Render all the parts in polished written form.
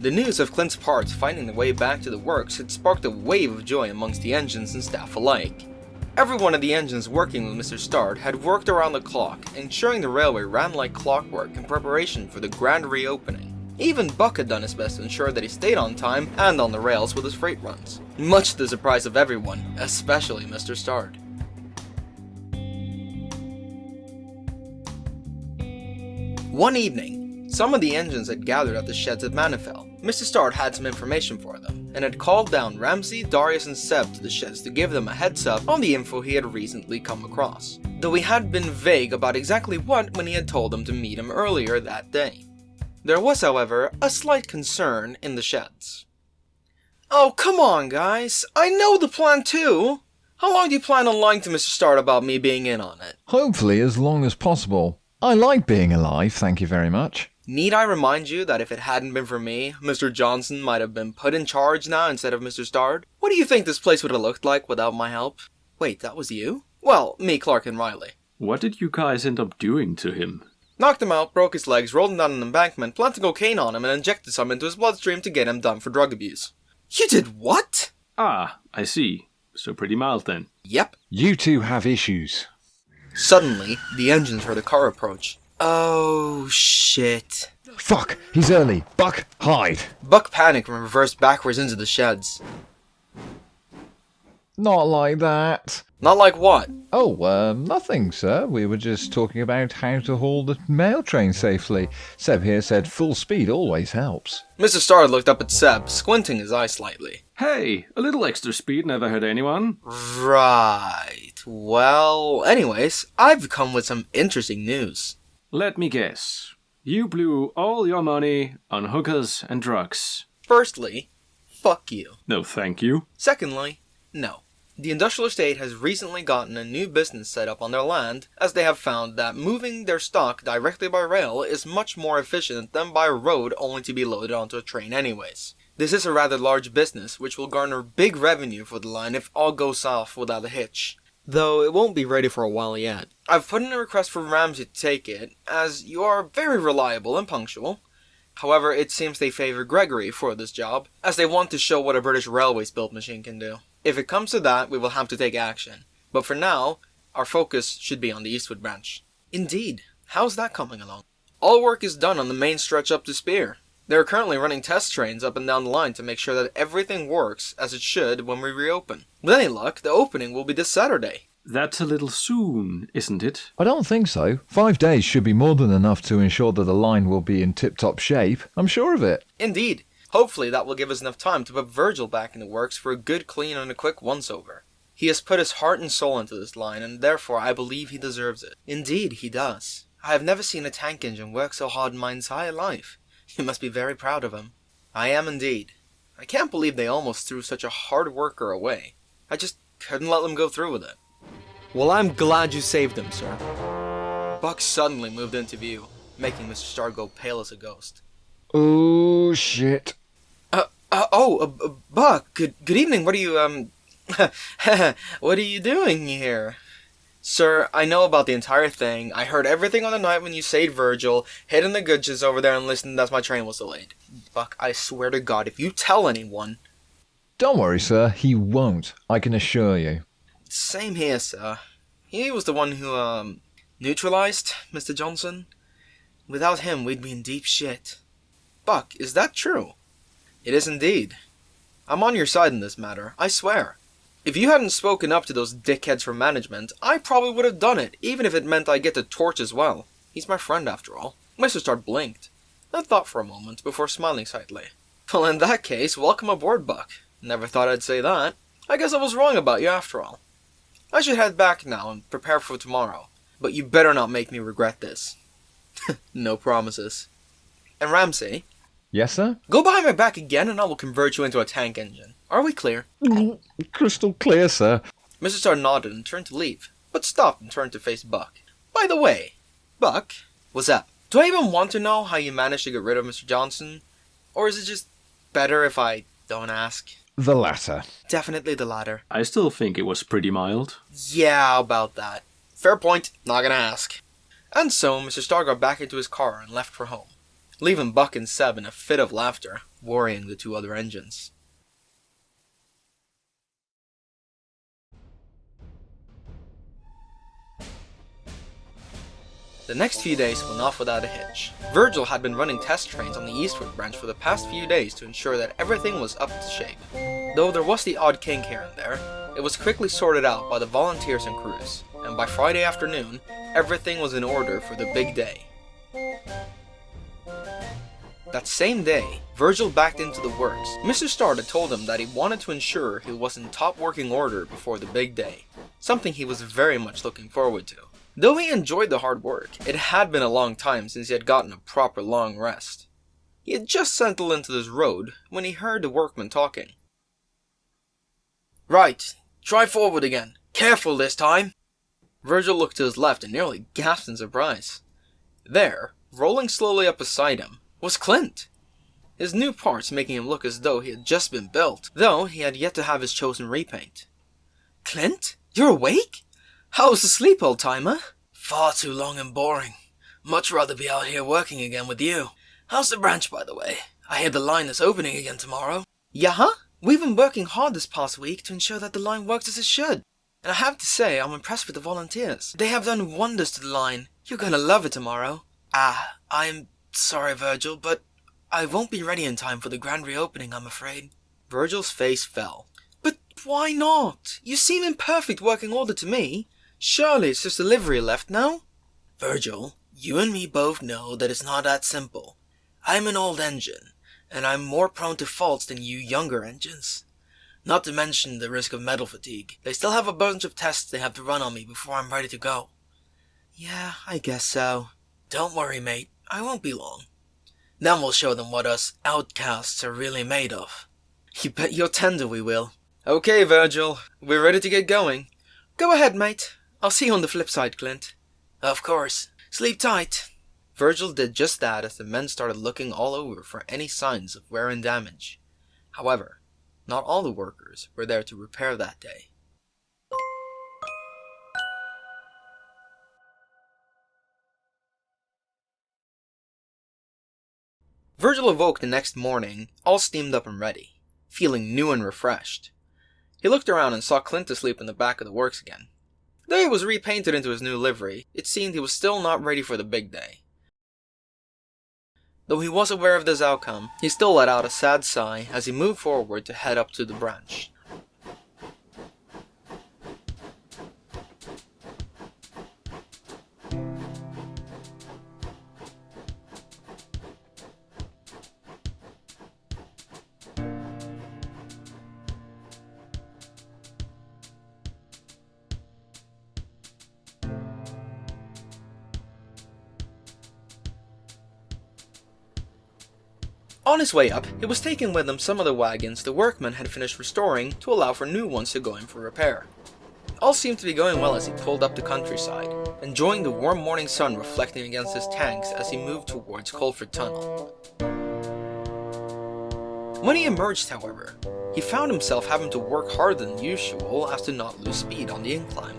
The news of Clint's parts finding their way back to the works had sparked a wave of joy amongst the engines and staff alike. Every one of the engines working with Mr. Start had worked around the clock, ensuring the railway ran like clockwork in preparation for the grand reopening. Even Buck had done his best to ensure that he stayed on time and on the rails with his freight runs, much to the surprise of everyone, especially Mr. Start. One evening, some of the engines had gathered at the sheds at Manifel. Mr. Start had some information for them, and had called down Ramsey, Darius, and Seb to the sheds to give them a heads up on the info he had recently come across, though he had been vague about exactly what when he had told them to meet him earlier that day. There was, however, a slight concern in the sheds. "Oh, come on, guys. I know the plan too. How long do you plan on lying to Mr. Start about me being in on it?" Hopefully as long as possible. I like being alive, thank you very much. Need I remind you that if it hadn't been for me, Mr. Johnson might have been put in charge now instead of Mr. Start? What do you think this place would have looked like without my help? Wait, that was you? Well, me, Clark, and Riley. What did you guys end up doing to him? Knocked him out, broke his legs, rolled him down an embankment, planted cocaine on him, and injected some into his bloodstream to get him done for drug abuse. You did what? Ah, I see. So pretty mild then. Yep. You two have issues. Suddenly, the engines heard a car approach. Oh, shit. Fuck, he's early. Buck, hide. Buck panicked and reversed backwards into the sheds. Not like that. Not like what? Oh, nothing, sir. We were just talking about how to haul the mail train safely. Seb here said full speed always helps. Mr. Starr looked up at Seb, squinting his eye slightly. Hey, a little extra speed never hurt anyone. Right. Well, anyways, I've come with some interesting news. Let me guess. You blew all your money on hookers and drugs. Firstly, fuck you. No, thank you. Secondly, no. The industrial estate has recently gotten a new business set up on their land, as they have found that moving their stock directly by rail is much more efficient than by road only to be loaded onto a train anyways. This is a rather large business, which will garner big revenue for the line if all goes off without a hitch. Though it won't be ready for a while yet. I've put in a request for Ramsey to take it, as you are very reliable and punctual. However, it seems they favor Gregory for this job, as they want to show what a British Railways built machine can do. If it comes to that, we will have to take action. But for now, our focus should be on the Eastwood branch. Indeed. How's that coming along? All work is done on the main stretch up to Spear. They are currently running test trains up and down the line to make sure that everything works as it should when we reopen. With any luck, the opening will be this Saturday. That's a little soon, isn't it? I don't think so. 5 days should be more than enough to ensure that the line will be in tip-top shape. I'm sure of it. Indeed. Hopefully that will give us enough time to put Virgil back in the works for a good clean and a quick once-over. He has put his heart and soul into this line, and therefore I believe he deserves it. Indeed, he does. I have never seen a tank engine work so hard in my entire life. You must be very proud of him. I am indeed. I can't believe they almost threw such a hard worker away. I just couldn't let them go through with it. Well, I'm glad you saved him, sir. Buck suddenly moved into view, making Mr. Starr go pale as a ghost. Oh, shit. Buck, good evening. What are you, what are you doing here? Sir, I know about the entire thing. I heard everything on the night when you saved Virgil, hid in the goods over there and listened as my train was delayed. Buck, I swear to God, if you tell anyone... Don't worry, sir. He won't. I can assure you. Same here, sir. He was the one who, neutralized Mr. Johnson. Without him, we'd be in deep shit. Buck, is that true? It is indeed. I'm on your side in this matter, I swear. If you hadn't spoken up to those dickheads from management, I probably would have done it, even if it meant I get the torch as well. He's my friend, after all. Mr. Stark blinked, then thought for a moment before smiling slightly. Well, in that case, welcome aboard, Buck. Never thought I'd say that. I guess I was wrong about you after all. I should head back now and prepare for tomorrow, but you better not make me regret this. No promises. And Ramsey? Yes, sir? Go behind my back again and I will convert you into a tank engine. Are we clear? Crystal clear, sir. Mr. Starr nodded and turned to leave, but stopped and turned to face Buck. By the way, Buck, what's up? Do I even want to know how you managed to get rid of Mr. Johnson? Or is it just better if I don't ask? The latter. Definitely the latter. I still think it was pretty mild. Yeah, about that. Fair point, not gonna ask. And so Mr. Starr got back into his car and left for home, leaving Buck and Seb in a fit of laughter, worrying the two other engines. The next few days went off without a hitch. Virgil had been running test trains on the eastward branch for the past few days to ensure that everything was up to shape. Though there was the odd kink here and there, it was quickly sorted out by the volunteers and crews, and by Friday afternoon, everything was in order for the big day. That same day, Virgil backed into the works. Mr. Starr had told him that he wanted to ensure he was in top working order before the big day, something he was very much looking forward to. Though he enjoyed the hard work, it had been a long time since he had gotten a proper long rest. He had just settled into this road when he heard the workmen talking. "Right, try forward again. Careful this time." Virgil looked to his left and nearly gasped in surprise. There, rolling slowly up beside him, was Clint. His new parts making him look as though he had just been built, though he had yet to have his chosen repaint. "Clint, you're awake? How was the sleep, old-timer?" "Far too long and boring. Much rather be out here working again with you. How's the branch, by the way? I hear the line is opening again tomorrow." "Yeah? We've been working hard this past week to ensure that the line works as it should. And I have to say, I'm impressed with the volunteers. They have done wonders to the line. You're gonna love it tomorrow." I'm sorry, Virgil, but I won't be ready in time for the grand reopening, I'm afraid." Virgil's face fell. "But why not? You seem in perfect working order to me. Surely it's just the livery left, no?" "Virgil, you and me both know that it's not that simple. I'm an old engine, and I'm more prone to faults than you younger engines. Not to mention the risk of metal fatigue. They still have a bunch of tests they have to run on me before I'm ready to go." "Yeah, I guess so." "Don't worry, mate. I won't be long. Then we'll show them what us outcasts are really made of." "You bet your tender we will." "Okay, Virgil, we're ready to get going." "Go ahead, mate. I'll see you on the flip side, Clint." "Of course. Sleep tight." Virgil did just that as the men started looking all over for any signs of wear and damage. However, not all the workers were there to repair that day. Virgil awoke the next morning, all steamed up and ready, feeling new and refreshed. He looked around and saw Clint asleep in the back of the works again. Though he was repainted into his new livery, it seemed he was still not ready for the big day. Though he was aware of this outcome, he still let out a sad sigh as he moved forward to head up to the branch. On his way up, he was taking with him some of the wagons the workmen had finished restoring to allow for new ones to go in for repair. All seemed to be going well as he pulled up the countryside, enjoying the warm morning sun reflecting against his tanks as he moved towards Colford Tunnel. When he emerged, however, he found himself having to work harder than usual as to not lose speed on the incline.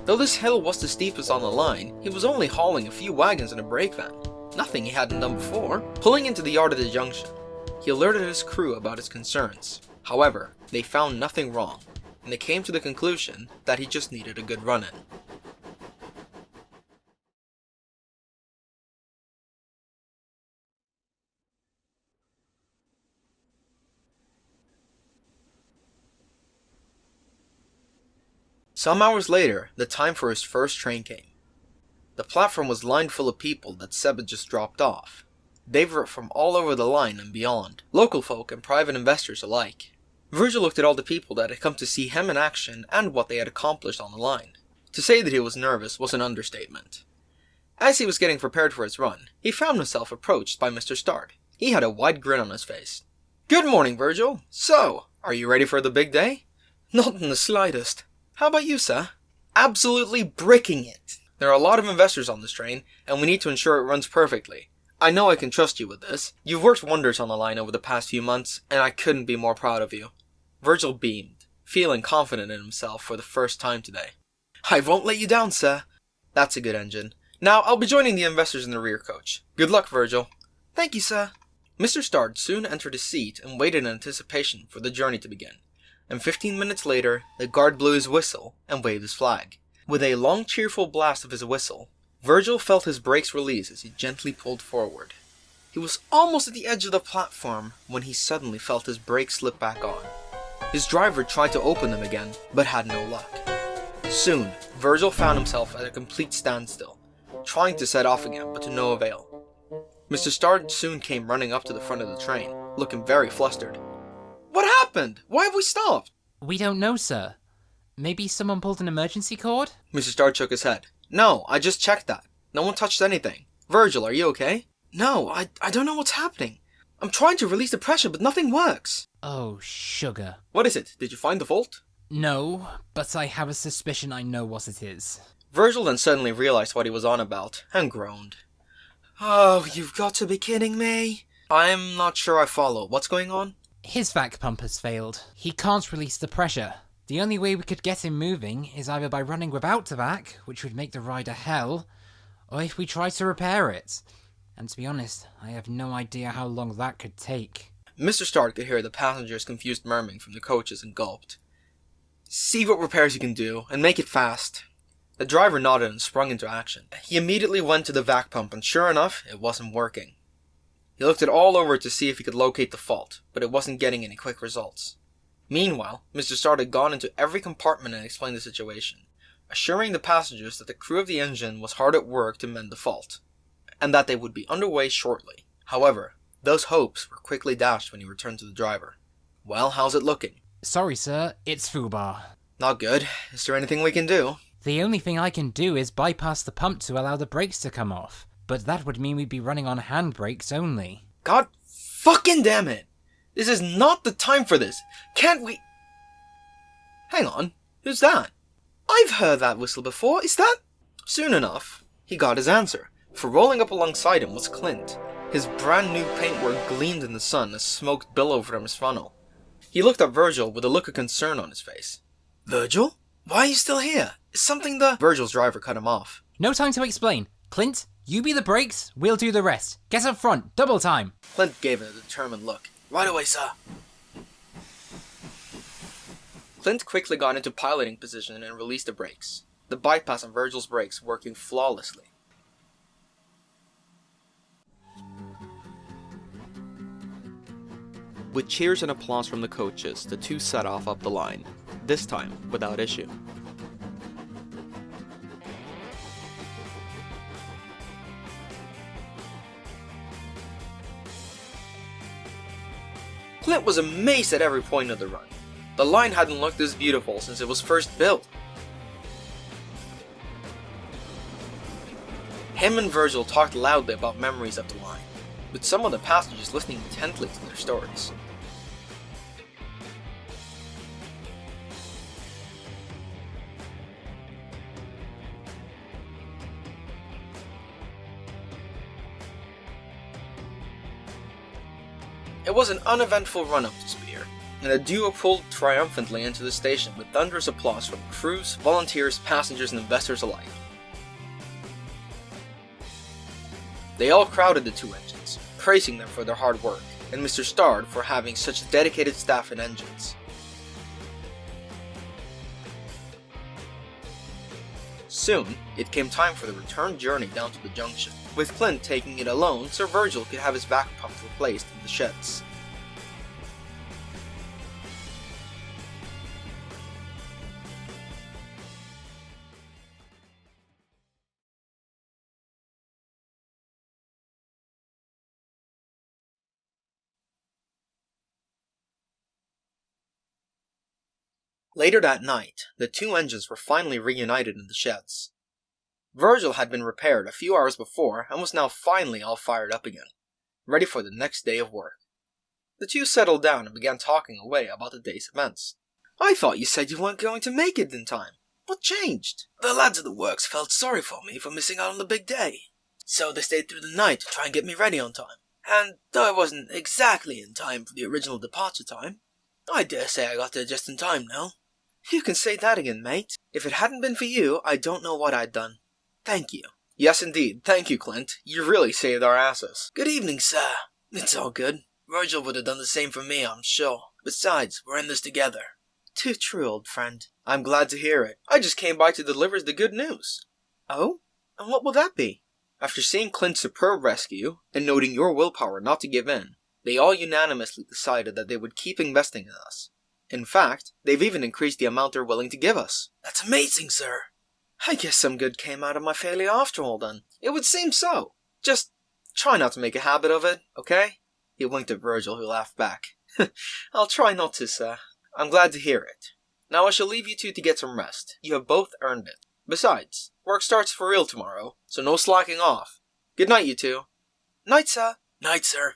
Though this hill was the steepest on the line, he was only hauling a few wagons and a brake van. Nothing he hadn't done before. Pulling into the yard of the junction, he alerted his crew about his concerns. However, they found nothing wrong, and they came to the conclusion that he just needed a good run-in. Some hours later, the time for his first train came. The platform was lined full of people that Seb had just dropped off. They were from all over the line and beyond, local folk and private investors alike. Virgil looked at all the people that had come to see him in action and what they had accomplished on the line. To say that he was nervous was an understatement. As he was getting prepared for his run, he found himself approached by Mr. Starr. He had a wide grin on his face. "Good morning, Virgil. So, are you ready for the big day?" "Not in the slightest. How about you, sir?" "Absolutely bricking it. There are a lot of investors on this train, and we need to ensure it runs perfectly. I know I can trust you with this. You've worked wonders on the line over the past few months, and I couldn't be more proud of you." Virgil beamed, feeling confident in himself for the first time today. "I won't let you down, sir." "That's a good engine. Now, I'll be joining the investors in the rear coach. Good luck, Virgil." Thank you, sir. Mr. Starr soon entered his seat and waited in anticipation for the journey to begin. And 15 minutes later, the guard blew his whistle and waved his flag. With a long cheerful blast of his whistle, Virgil felt his brakes release as he gently pulled forward. He was almost at the edge of the platform when he suddenly felt his brakes slip back on. His driver tried to open them again, but had no luck. Soon, Virgil found himself at a complete standstill, trying to set off again, but to no avail. Mr. Starr soon came running up to the front of the train, looking very flustered. What happened? Why have we stopped? We don't know, sir. Maybe someone pulled an emergency cord? Mr. Starr shook his head. No, I just checked that. No one touched anything. Virgil, are you okay? No, I don't know what's happening. I'm trying to release the pressure, but nothing works. Oh, sugar. What is it? Did you find the fault? No, but I have a suspicion I know what it is. Virgil then suddenly realized what he was on about, and groaned. Oh, you've got to be kidding me. I'm not sure I follow. What's going on? His vac pump has failed. He can't release the pressure. The only way we could get him moving is either by running without the vac, which would make the ride a hell, or if we try to repair it. And to be honest, I have no idea how long that could take. Mr. Starr could hear the passengers' confused murmuring from the coaches and gulped. See what repairs you can do, and make it fast. The driver nodded and sprung into action. He immediately went to the vac pump, and sure enough, it wasn't working. He looked it all over to see if he could locate the fault, but it wasn't getting any quick results. Meanwhile, Mr. Starr had gone into every compartment and explained the situation, assuring the passengers that the crew of the engine was hard at work to mend the fault, and that they would be underway shortly. However, those hopes were quickly dashed when he returned to the driver. Well, how's it looking? Sorry, sir, it's foobar. Not good. Is there anything we can do? The only thing I can do is bypass the pump to allow the brakes to come off, but that would mean we'd be running on handbrakes only. God fucking damn it! This is not the time for this! Can't we... Hang on, who's that? I've heard that whistle before, is that... Soon enough, he got his answer, for rolling up alongside him was Clint. His brand new paintwork gleamed in the sun as smoke billowed from his funnel. He looked at Virgil with a look of concern on his face. Virgil? Why are you still here? Is something the... Virgil's driver cut him off. No time to explain. Clint, you be the brakes, we'll do the rest. Get up front, double time. Clint gave it a determined look. Right away, sir. Clint quickly got into piloting position and released the brakes, the bypass on Virgil's brakes working flawlessly. With cheers and applause from the coaches, the two set off up the line, this time without issue. Clint was amazed at every point of the run. The line hadn't looked this beautiful since it was first built. Him and Virgil talked loudly about memories of the line, with some of the passengers listening intently to their stories. It was an uneventful run-up to Spear, and the duo pulled triumphantly into the station with thunderous applause from crews, volunteers, passengers, and investors alike. They all crowded the two engines, praising them for their hard work, and Mr. Starr for having such dedicated staff and engines. Soon, it came time for the return journey down to the junction, with Clint taking it alone so Virgil could have his vac pump replaced in the sheds. Later that night, the two engines were finally reunited in the sheds. Virgil had been repaired a few hours before and was now finally all fired up again, ready for the next day of work. The two settled down and began talking away about the day's events. I thought you said you weren't going to make it in time. What changed? The lads at the works felt sorry for me for missing out on the big day, so they stayed through the night to try and get me ready on time. And though I wasn't exactly in time for the original departure time, I dare say I got there just in time now. You can say that again, mate. If it hadn't been for you, I don't know what I'd done. Thank you. Yes, indeed. Thank you, Clint. You really saved our asses. Good evening, sir. It's all good. Virgil would have done the same for me, I'm sure. Besides, we're in this together. Too true, old friend. I'm glad to hear it. I just came by to deliver the good news. Oh? And what will that be? After seeing Clint's superb rescue, and noting your willpower not to give in, they all unanimously decided that they would keep investing in us. In fact, they've even increased the amount they're willing to give us. That's amazing, sir. I guess some good came out of my failure after all then. It would seem so. Just try not to make a habit of it, okay? He winked at Virgil, who laughed back. I'll try not to, sir. I'm glad to hear it. Now I shall leave you two to get some rest. You have both earned it. Besides, work starts for real tomorrow, so no slacking off. Good night, you two. Night, sir. Night, sir.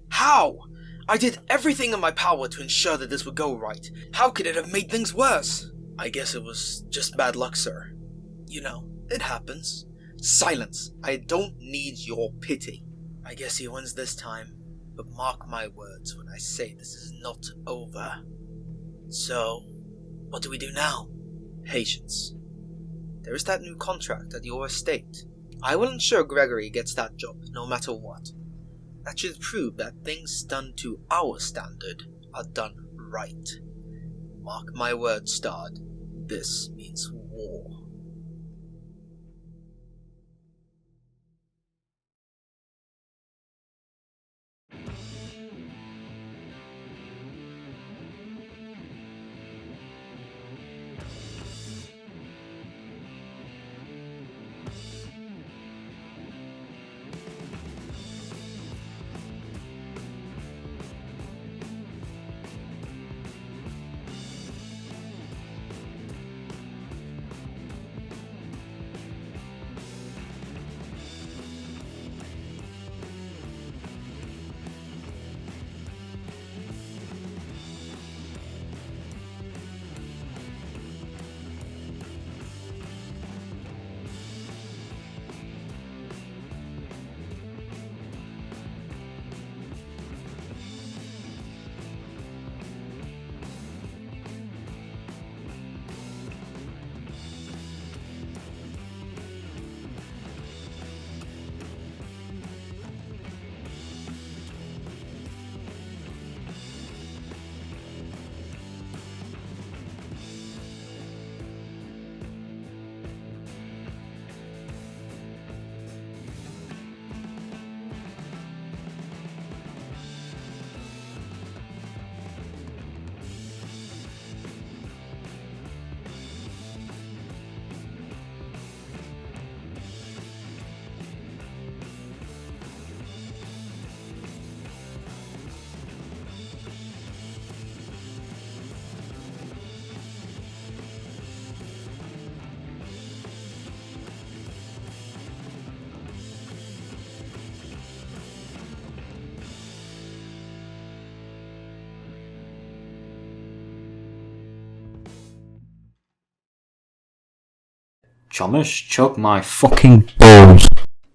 How? I did everything in my power to ensure that this would go right. How could it have made things worse? I guess it was just bad luck, sir. You know, it happens. Silence. I don't need your pity. I guess he wins this time, but mark my words when I say this is not over. So, what do we do now? Patience. There is that new contract at your estate. I will ensure Gregory gets that job, no matter what. That should prove that things done to our standard are done right. Mark my words, Stard. This means war. Chalmers, choke my fucking balls.